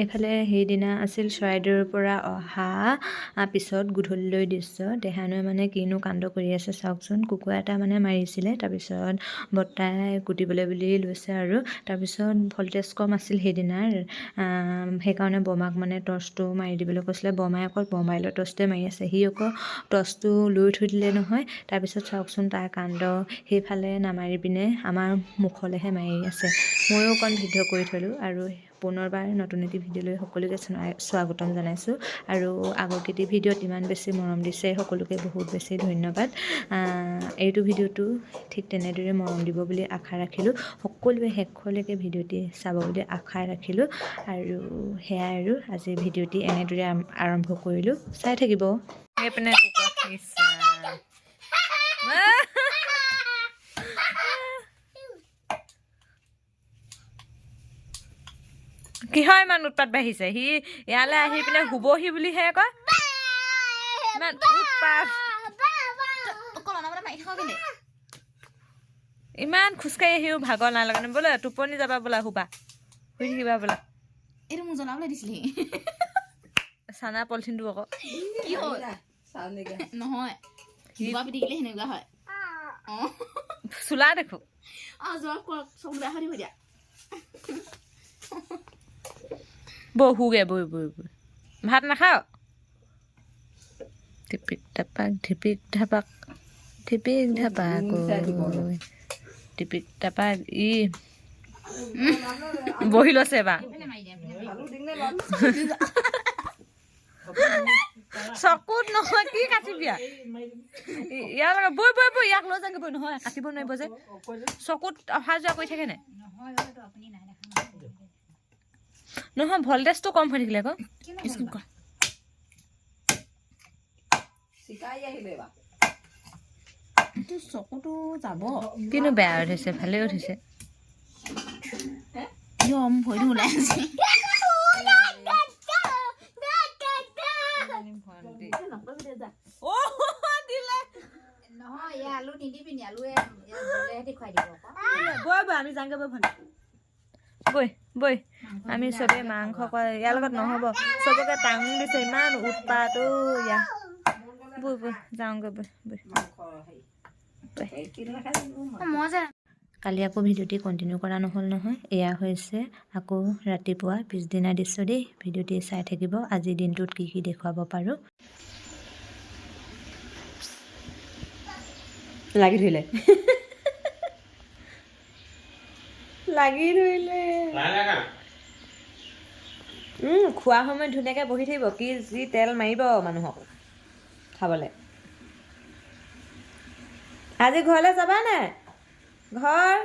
এইফালে সেইদিনা আছিল চৰাইদেউৰ পৰা অহা পিছত গধূলিলৈ দৃশ্য দেহানুৱে মানে কিনো কাণ্ড কৰি আছে চাওকচোন। কুকুৰা এটা মানে মাৰিছিলে, তাৰপিছত বৰ্তাই কুটিবলৈ বুলি লৈছে আৰু তাৰপিছত ভল্টেজ কম আছিল সেইদিনাৰ, সেইকাৰণে বমাক মানে টৰ্চটো মাৰি দিবলৈ কৈছিলে। বমাই অকল মোবাইলৰ টৰ্চটোৱে মাৰি আছে, সি আকৌ টৰ্চটো লৈ থৈ দিলে নহয়। তাৰপিছত চাওকচোন তাৰ কাণ্ড, সেইফালে নামাৰি পিনে আমাৰ মুখলৈহে মাৰি আছে। ময়ো অকণ ভিডিঅ' কৰি থলোঁ আৰু পুনৰবাৰ নতুন এটি ভিডিঅ'লৈ সকলোকে স্বাগতম জনাইছোঁ। আৰু আগৰকেইটি ভিডিঅ'ত ইমান বেছি মৰম দিছে, সকলোকে বহুত বেছি ধন্যবাদ। এইটো ভিডিঅ'টো ঠিক তেনেদৰে মৰম দিব বুলি আশা ৰাখিলোঁ। সকলোৱে শেষলৈকে ভিডিঅ'টি চাব বুলি আশা ৰাখিলোঁ। আৰু সেয়াই আৰু আজিৰ ভিডিঅ'টি এনেদৰে আৰম্ভ কৰিলোঁ, চাই থাকিব। এইপিনে কিহৰ ইমান উৎপাত বাঢ়িছে? সি ইয়ালৈ আহি পিনে শুবহি বুলিহে কয়, ইমান উৎপাত। ইমান খোজকাঢ়ি আহিও ভাগৰ নালাগে বোলে? টোপনি যাবা বোলা, শুবা, শুই থাকিবা বোলা। এইটো মোক জনাবলৈ দিছিলি চানা পলিথিনটো আকৌ কি হ'ল নহয় কিবা পিটিকিলে সেনেকুৱা হয়। চোলা দেখো যোৱা চব বেয়া হৈ দিব দিয়া। বহুগে বৈ বৈ বৈ ভাত নাখাও? ধিপিক ধাপাক ধিপিক ধাপাক ধিপিক ধাপাক ধিপিক ধাপাক। ই বহি লৈছে এবাৰ চকুত নহয়, কি কাটিবি ইয়াৰ লগত? বৈ বৈ বৈ, ইয়াক লৈ যাংগে বৈ। নহয় কাটিব নোৱাৰিব যে, চকুত অহা যোৱা কৰি থাকে নে নহয়? ভল্টেজটো কম হৈ থাকিলে আকৌ চকুটো যাব। কিনো বেয়া উঠিছে, ভালেই উঠিছে। ভৰিটো ওলাই আছে। আমি যাংগে বৈ ভণ্টি, বৈ বৈ। আমি চবেই মাংস কয়, ইয়াৰ লগত নহ'ব। চবকে টাং দিছে, ইমান উৎপাত। ইয়া বৈ বৈ যাওঁগৈ, বৈ বৈ। কালি আকৌ ভিডিঅ'টি কণ্টিনিউ কৰা নহ'ল নহয়। এয়া হৈছে আকৌ ৰাতিপুৱা পিছদিনা দৃশ্য দেই। ভিডিঅ'টি চাই থাকিব, আজিৰ দিনটোত কি কি দেখুৱাব পাৰোঁ। লাগি ধৰিলে লাগি ধৰিলে। খোৱা সময়ত ধুনীয়াকৈ বহি থাকিব, কি যি তেল মাৰিব মানুহক খাবলৈ। আজি ঘৰলৈ যাবা নাই? ঘৰ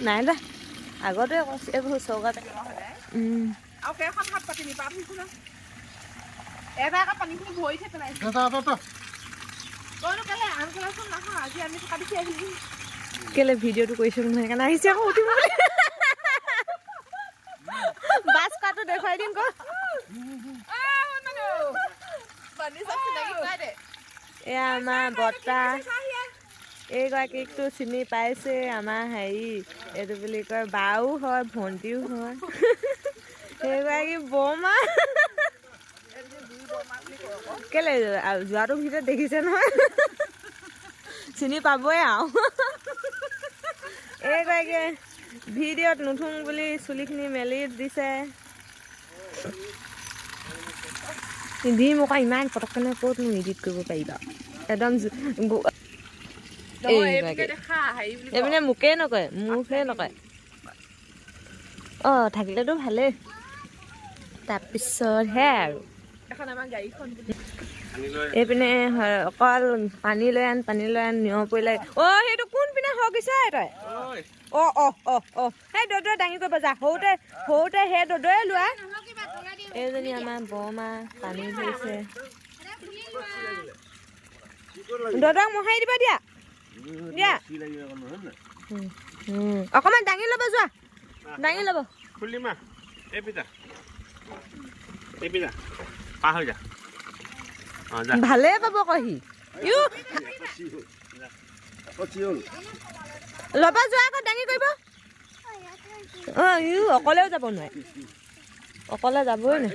নাই দা আগতে এইবোৰ চৌকাত কেলে ভিডিঅ'টো কৰিছো নহয়, সেইকাৰণে আহিছে আকৌ উঠিব বুলি। বাছ কাটো দেখুৱাই দিম ক। এয়া আমাৰ বৰ্তা, এইগৰাকীকতো চিনি পাইছে, আমাৰ হেৰি এইটো বুলি কয় বাও হয়, ভণ্টিও হয়। সেইগৰাকী বৰমা। কেলে যোৱাটো ভিতৰত দেখিছে নহয়, চিনি পাবই আৰু। এইগৰাকীয়ে ভিডিঅ'ত নুঠোং বুলি চুলিখিনি মেলি দিছে। দিম আকৌ ইমান পটককেনে ক'তনো এডিট কৰিব পাৰিবা, একদম এইপিনে মোকেই নকয়, মোকহে নকয়। অঁ থাকিলেতো ভালেই। তাৰপিছত সেয়াই আৰু এইপিনে অকল পানী লৈ আন নিয়ৰ পৰিলে। অ' সেইটো কোনপিনে হকিছে তই? সেই দদৈ দাঙি কৰিব যা। সৰুতে সেই দদৈয়ে লোৱা। এইজনী আমাৰ বৰমা পানী ধৰিছে। দদৈক মোহাৰি দিব দিয়া দিয়া। অকণমান দাঙি ল'ব যোৱা, দাঙি ল'ব। ভালে পাব কহি ইউ ল'বা যোৱা আকৌ দাঙি কৰিব ইউ অকলেও যাব নোৱাৰে অকলে যাবই নাই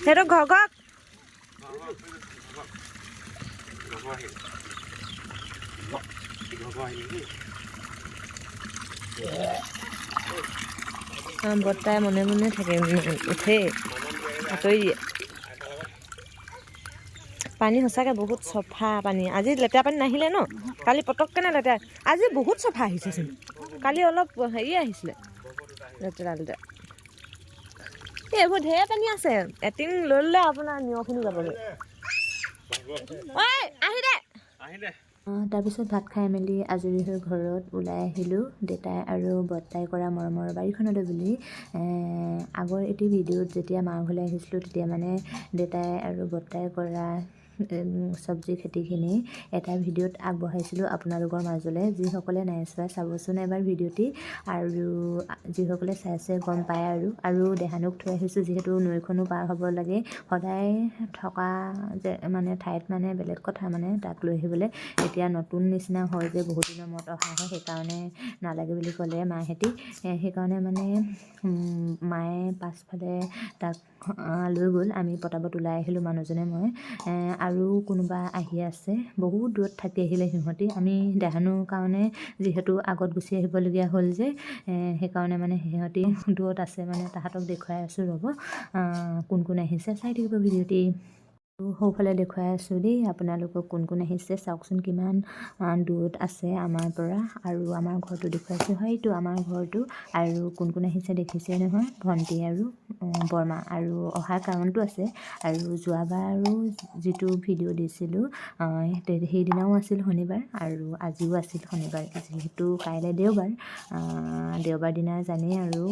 সেইটো ঘৰ বৰ্তাই মনে মনে থাকে উঠে আঁতৰি দিয়ে পানী সঁচাকৈ বহুত চফা পানী আজি লেতেৰা পানী নাহিলে ন কালি পটককেনে লেতেৰা আজি বহুত চফা আহিছেচোন কালি অলপ হেৰি আহিছিলে লেতেৰা এইবোৰ ঢেৰ পানী আছে এটিং লৈ ল'লে আপোনাৰ নিয়ৰখিনি যাবগৈ ঐ আহি দে তাৰপিছত ভাত খাই মেলি আজৰি হৈ ঘৰত ওলাই আহিলোঁ দেউতাই আৰু বৰ্তাই কৰা মৰমৰ বাৰীখনলৈ বুলি আগৰ এটি ভিডিঅ'ত যেতিয়া মাৰ ঘৰলৈ আহিছিলোঁ তেতিয়া মানে দেউতাই আৰু বৰ্তাই কৰা চব্জি খেতিখিনি এটা ভিডিঅ'ত আগবঢ়াইছিলোঁ আপোনালোকৰ মাজলৈ যিসকলে নাই চোৱা চাবচোন এবাৰ ভিডিঅ'টি আৰু যিসকলে চাইছে গম পায় আৰু দেহানুক থৈ আহিছোঁ যিহেতু নৈখনো পাৰ হ'ব লাগে সদায় থকা যে মানে ঠাইত মানে বেলেগ কথা মানে তাক লৈ আহিবলৈ এতিয়া নতুন নিচিনা হয় যে বহুত দিনৰ মূৰত অহা হয় সেইকাৰণে নালাগে বুলি ক'লে মাহঁতি সেইকাৰণে মানে মায়ে পাছফালে তাক লৈ গ'ল আমি পটাপট ওলাই আহিলোঁ মানুহজনে মই আৰু কোনোবা আহি আছে বহুত দূৰত থাকি আহিলে সিহঁতি আমি দেহানুৰ কাৰণে যিহেতু আগত গুচি আহিবলগীয়া হ'ল যে সেইকাৰণে মানে সিহঁতি দূৰত আছে মানে তাহাঁতক দেখুৱাই আছোঁ ৰ'ব কোন কোন আহিছে চাই থাকিব ভিডিঅ'টি সৌফালে দেখুৱাই আছোঁ দেই আপোনালোকক কোন কোন আহিছে চাওকচোন কিমান দূৰত আছে আমাৰ পৰা আৰু আমাৰ ঘৰটো দেখুৱাইছোঁ হয়তো আমাৰ ঘৰটো আৰু কোন কোন আহিছে দেখিছে নহয় ভণ্টি আৰু বৰমা আৰু অহাৰ কাৰণটো আছে আৰু যোৱাবাৰ আৰু যিটো ভিডিঅ' দিছিলোঁ সেইদিনাও আছিল শনিবাৰ আৰু আজিও আছিল শনিবাৰ যিহেতু কাইলৈ দেওবাৰ দিনা জানেই আৰু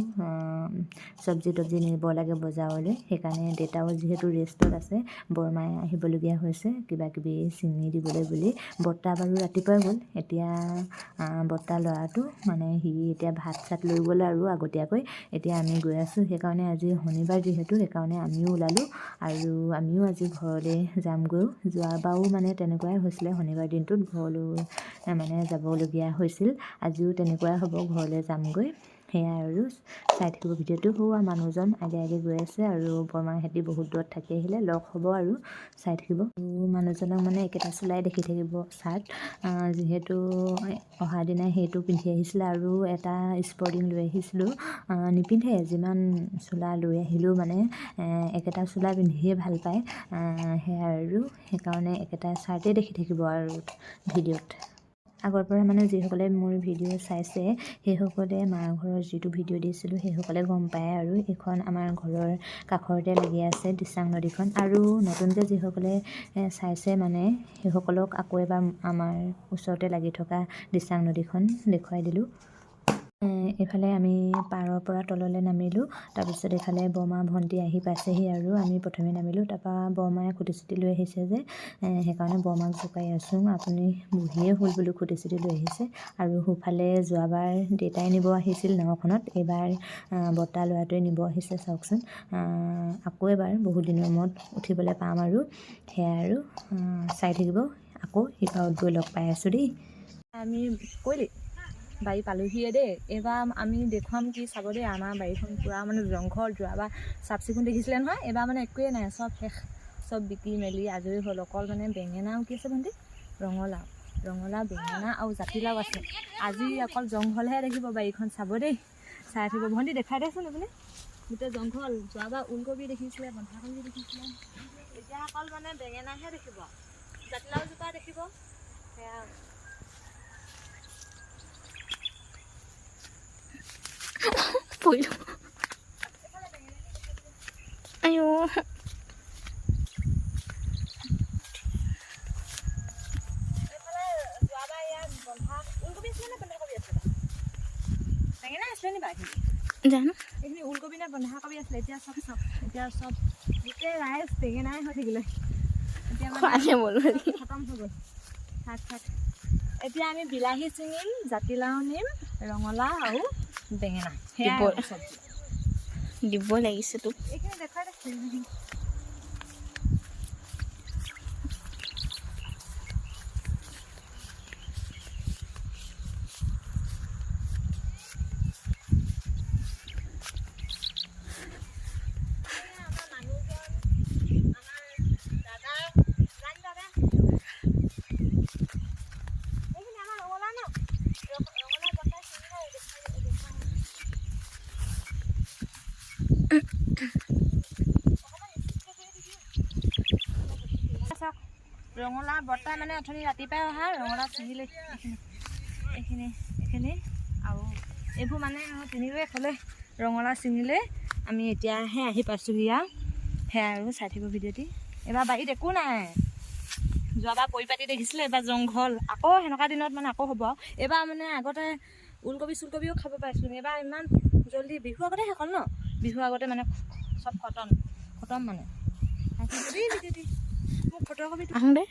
চব্জি তব্জি নিব লাগে বজাৰলৈ সেইকাৰণে দেউতাও যিহেতু ৰেষ্টত আছে বৰমাই আহিবলগীয়া হৈছে কিবা কিবি চিঙি দিবলৈ বুলি বৰ্তা বাৰু ৰাতিপুৱাই গ'ল এতিয়া বৰ্তা ল'ৰাটো মানে সি এতিয়া ভাত চাত লৈ গ'ল আৰু আগতীয়াকৈ এতিয়া আমি গৈ আছোঁ সেইকাৰণে আজি শনিবাৰ যিহেতু সেইকাৰণে আমিও ওলালোঁ আৰু আমিও আজি ঘৰলৈ যামগৈ যোৱাবাৰো মানে তেনেকুৱাই হৈছিলে শনিবাৰ দিনটোত ঘৰলৈ মানে যাবলগীয়া হৈছিল আজিও তেনেকুৱাই হ'ব ঘৰলৈ যামগৈ সেয়াই আৰু চাই থাকিব ভিডিঅ'টো হোৱা মানুহজন আগে গৈ আছে আৰু বৰমাহঁতি বহুত দূৰত থাকি আহিলে লগ হ'ব আৰু চাই থাকিব মানুহজনক মানে একেটা চোলাই দেখি থাকিব চাৰ্ট যিহেতু অহা দিনাই সেইটো পিন্ধি আহিছিলে আৰু এটা স্পৰ্টিং লৈ আহিছিলোঁ নিপিন্ধে যিমান চোলা লৈ আহিলেও মানে একেটা চোলা পিন্ধিয়ে ভাল পায় সেয়াই আৰু সেইকাৰণে একেটা চাৰ্টেই দেখি থাকিব আৰু ভিডিঅ'ত আগৰ পৰা মানে যিসকলে মোৰ ভিডিঅ' চাইছে সেইসকলে মাৰ ঘৰৰ যিটো ভিডিঅ' দিছিলোঁ সেইসকলে গম পায় আৰু এইখন আমাৰ ঘৰৰ কাষৰতে লাগি আছে দিচাং নদীখন আৰু নতুনকৈ যিসকলে চাইছে মানে সেইসকলক আকৌ এবাৰ আমাৰ ওচৰতে লাগি থকা দিচাং নদীখন দেখুৱাই দিলোঁ এইফালে আমি পাৰৰ পৰা তললৈ নামিলোঁ তাৰপিছত এইফালে বৰমা ভণ্টি আহি পাইছেহি আৰু আমি প্ৰথমে নামিলোঁ তাৰপৰা বৰমায়ে খুটি চুটি লৈ আহিছে যে সেইকাৰণে বৰমাক জোকাই আছোঁ আপুনি বুঢ়ীয়ে হ'ল বুলি খুটি চুটি লৈ আহিছে আৰু সোঁফালে যোৱাবাৰ দেউতাই নিব আহিছিল নাওখনত এইবাৰ বৰ্তা ল'ৰাটোৱে নিব আহিছে চাওকচোন আকৌ এবাৰ বহুত দিনৰ মূৰত উঠিবলৈ পাম আৰু সেয়াই আৰু চাই থাকিব আকৌ সিপাৰত গৈ লগ পাই আছোঁ দেই আমি কৈলি বাৰী পালোহিয়ে দেই এইবাৰ আমি দেখুৱাম কি চাব দেই আমাৰ বাৰীখন পূৰা মানে জংঘল যোৱাবাৰ চাফ চিকুণ দেখিছিলে নহয় এইবাৰ মানে একোৱেই নাই চব শেষ চব বিকি মেলি আজৰি হ'ল অকল মানে বেঙেনাও কি আছে ভণ্টি ৰঙালাও বেঙেনা আৰু জাতিলাও আছে আজি অকল জংঘলহে দেখিব বাৰীখন চাব দেই চাই থাকিব ভণ্টি দেখাই দেচোন আপুনি গোটেই জংঘল যোৱাবাৰ ওলকবি দেখিছিলে বন্ধাকবি দেখিছিলে এতিয়া অকল মানে বেঙেনাহে দেখিব জাতিলাও জোপা দেখিব সেয়া আইও জানো এইখিনি ওলকবি নে বন্ধাকবি আছিলে এতিয়া চব গোটেই ৰাইজ বেঙেনাই হৈ থাকিলে এতিয়া খতম হৈ গ'ল থাক এতিয়া আমি বিলাহী ছিঙিম জাতিলাও নিম ৰঙালাও আৰু বেঙেনা সেয়াই চব্জি দিব লাগিছে তোক এইখিনি দেখাই দে ৰঙালাও বৰ্তা মানে অথনি ৰাতিপুৱাই অহা ৰঙালাও ছিঙিলে এইখিনি আৰু এইবোৰ মানে তিনিওৱে খালে ৰঙালাও ছিঙিলে আমি এতিয়াহে আহি পাইছোঁহি আৰু সেয়া আৰু চাই থাকিব ভিডিঅ'টি এইবাৰ বাৰীত একো নাই যোৱাবাৰ পৰিপাটি দেখিছিলে এইবাৰ জংঘল আকৌ সেনেকুৱা দিনত মানে আকৌ হ'ব আৰু এইবাৰ মানে আগতে ওলকবি চুলকবিও খাব পাইছোঁ এইবাৰ ইমান জলদি বিহু আগতে শেষ হ'ল ন বিহু আগতে মানে চব খতম মানে ভিডিঅ'টি মোক ফটোকপি আহোঁ দে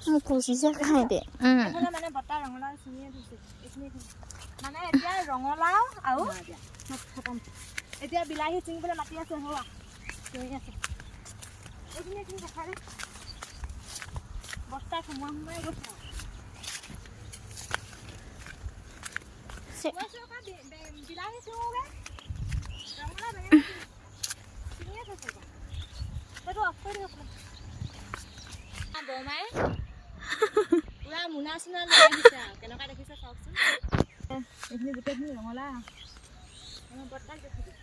মোক খুচিছে খাই দে মানে বতাহ ৰঙালাও ছিঙিয়ে থৈছে এইখিনি মানে এতিয়া ৰঙালাও আৰু খতম এতিয়া বিলাহী ছিঙিবলৈ মাতি আছে হোৱা ছিঙি আছে এইখিনি দেখালে বস্তা সোমাই গৈছে বিলাহী ছিঙোগে ৰঙালাও বেঙেনা ছিঙিয়ে থৈছে সেইটো অফ কৰি দিয়ক বৰমায়ে পুৰা মুনা চুনা লৈ আহিছে আৰু কেনেকুৱা দেখিছে চাওকচোন এইখিনি গোটেইখিনি ৰঙালাও বৰ্তাক দেখিছোঁ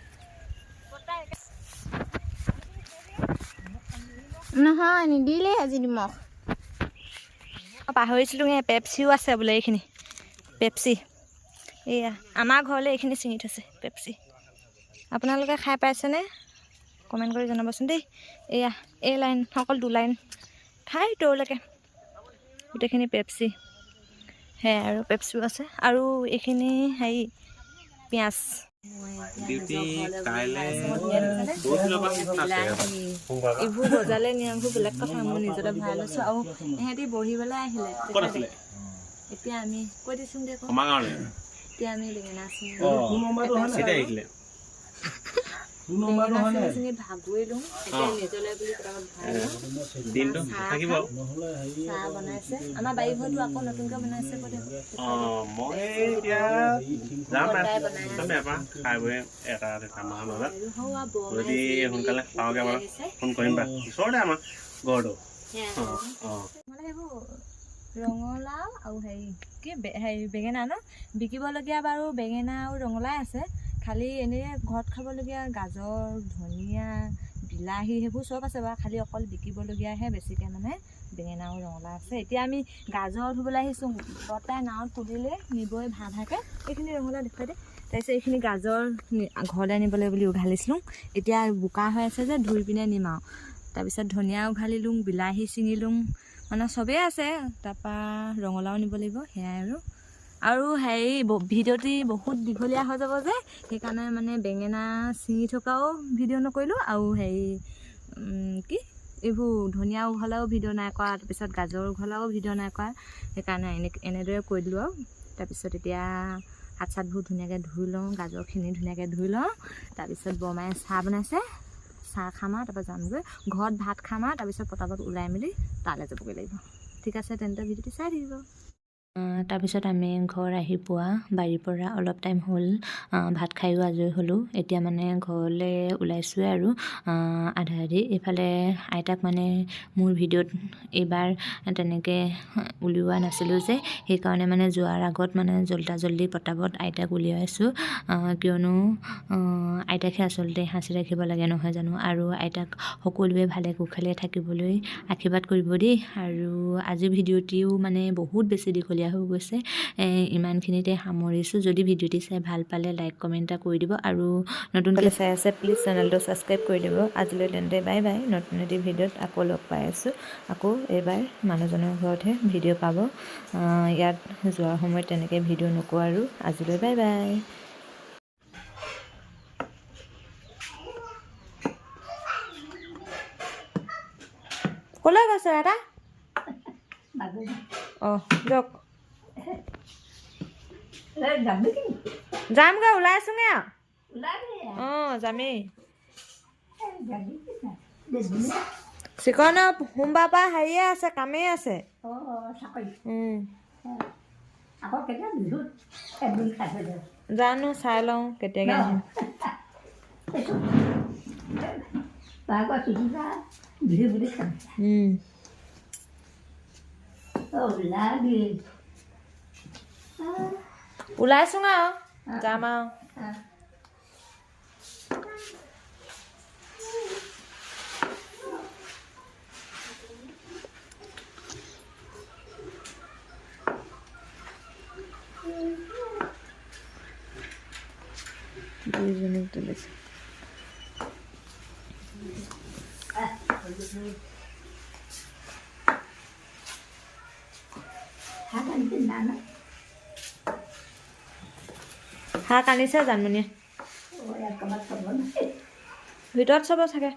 নহয় নিদিলে আজি নিমখ পাহৰিছিলোঁ পেপচিও আছে বোলে এইখিনি পেপচি এয়া আমাৰ ঘৰলৈ এইখিনি ছিঙি থৈছে পেপচি আপোনালোকে খাই পাইছেনে কমেণ্ট কৰি জনাবচোন দেই এয়া এই লাইন অকল 2 লাইন ঠাই দৌৰলৈকে গোটেইখিনি পেপচি সেয়াই আৰু পেপচিও আছে আৰু এইখিনি হেৰি পিঁয়াজ এইবোৰ বজাৰলৈ নিয়াবোৰ বেলেগ কথা মই নিজতে ভৰাই লৈছোঁ আৰু ইহঁতি বহিবলৈ আহিলে এতিয়া আমি কৈ দিছোঁ দে এতিয়া আমি বেঙেনা ছিঙি ভাগুৱে লওঁ এতিয়া নিজলৈ বুলি চাহ বনাইছে আমাৰ বাৰী ঘৰটো আকৌ নতুনকৈ বনাইছে ৰঙালাও আৰু হেৰি বেঙেনা ন বিকিবলগীয়া বাৰু বেঙেনা আৰু ৰঙালাও আছে খালি এনেই ঘৰত খাবলগীয়া গাজৰ ধনিয়া বিলাহী সেইবোৰ চব আছে বাৰু খালি অকল বিকিবলগীয়াহে বেছিকৈ মানে বেঙেনা আৰু ৰঙালাও আছে এতিয়া আমি গাজৰ ধুবলৈ আহিছোঁ বৰ্তাই নাৱত তুলিলে নিবই ভাগে এইখিনি ৰঙালাও দেখুৱাই দে তাৰপিছত এইখিনি গাজৰ ঘৰলৈ নিবলৈ বুলি উঘালিছিলোঁ এতিয়া বোকা হৈ আছে যে ধুই পিনে নিম আৰু তাৰপিছত ধনিয়া উঘালিলোঁ বিলাহী ছিঙিলোঁ মানে চবেই আছে তাৰপৰা ৰঙালাও নিব লাগিব সেয়াই আৰু হেৰি ভিডিঅ'টি বহুত দীঘলীয়া হৈ যাব যে সেইকাৰণে মানে বেঙেনা ছিঙি থকাও ভিডিঅ' নকৰিলোঁ আৰু হেৰি কি এইবোৰ ধনিয়া উঘলাও ভিডিঅ' নাই কৰা তাৰপিছত গাজৰ উঘলাও ভিডিঅ' নাই কৰা সেইকাৰণে এনেদৰে কৈ দিলোঁ আৰু তাৰপিছত এতিয়া হাত চাতবোৰ ধুনীয়াকৈ ধুই লওঁ গাজৰখিনি ধুনীয়াকৈ ধুই লওঁ তাৰপিছত বৰমায়ে চাহ বনাইছে চাহ খাম আৰু তাৰপৰা যামগৈ ঘৰত ভাত খাম আৰু তাৰপিছত পটাপট ওলাই মেলি তালৈ যাবগৈ লাগিব ঠিক আছে তেন্তে ভিডিঅ'টো চাই থাকিব তাৰপিছত আমি ঘৰ আহি পোৱা বাৰীৰ পৰা অলপ টাইম হ'ল ভাত খায়ো আজৰি হ'লোঁ এতিয়া মানে ঘৰলৈ ওলাইছোঁৱে আৰু আধা আধি এইফালে আইতাক মানে মোৰ ভিডিঅ'ত এইবাৰ তেনেকৈ উলিওৱা নাছিলোঁ যে সেইকাৰণে মানে যোৱাৰ আগত মানে জল্দি পটাপট আইতাক উলিয়াইছোঁ কিয়নো আইতাকহে আচলতে সাঁচি ৰাখিব লাগে নহয় জানো আৰু আইতাক সকলোৱে ভালে কুশলে থাকিবলৈ আশীৰ্বাদ কৰিব দেই আৰু আজি ভিডিঅ'টিও মানে বহুত বেছি দীঘলীয়া হৈ গৈছে ইমানখিনিতে সামৰিছোঁ যদি ভিডিঅ'টি চাই ভাল পালে লাইক কমেণ্ট এটা কৰি দিব আৰু নতুনকৈ চাই আছে প্লিজ চেনেলটো ছাবস্ক্ৰাইব কৰি দিব আজিলৈ তেন্তে বাই বাই নতুন এটি ভিডিঅ'ত আকৌ লগ পাই আছোঁ আকৌ এইবাৰ মানুহজনৰ ঘৰতহে ভিডিঅ' পাব ইয়াত যোৱাৰ সময়ত তেনেকৈ ভিডিঅ' নকৰোঁ আৰু আজিলৈ বাই বাই আছে এটা অঁ যাওক যামগৈ ওলাইছোঁগৈ আৰু অঁ যামেই চিকনৰ সোমবাৰৰ পৰা হেৰিয়ে আছে কামেই আছে জানো চাই লওঁ কেতিয়াকৈ আহিম ওলাইছোং আৰু যাম আৰু দুইজনীক তুলিছে শাক আনিছে জানমণিয়ে ভিতৰত চাব চাগে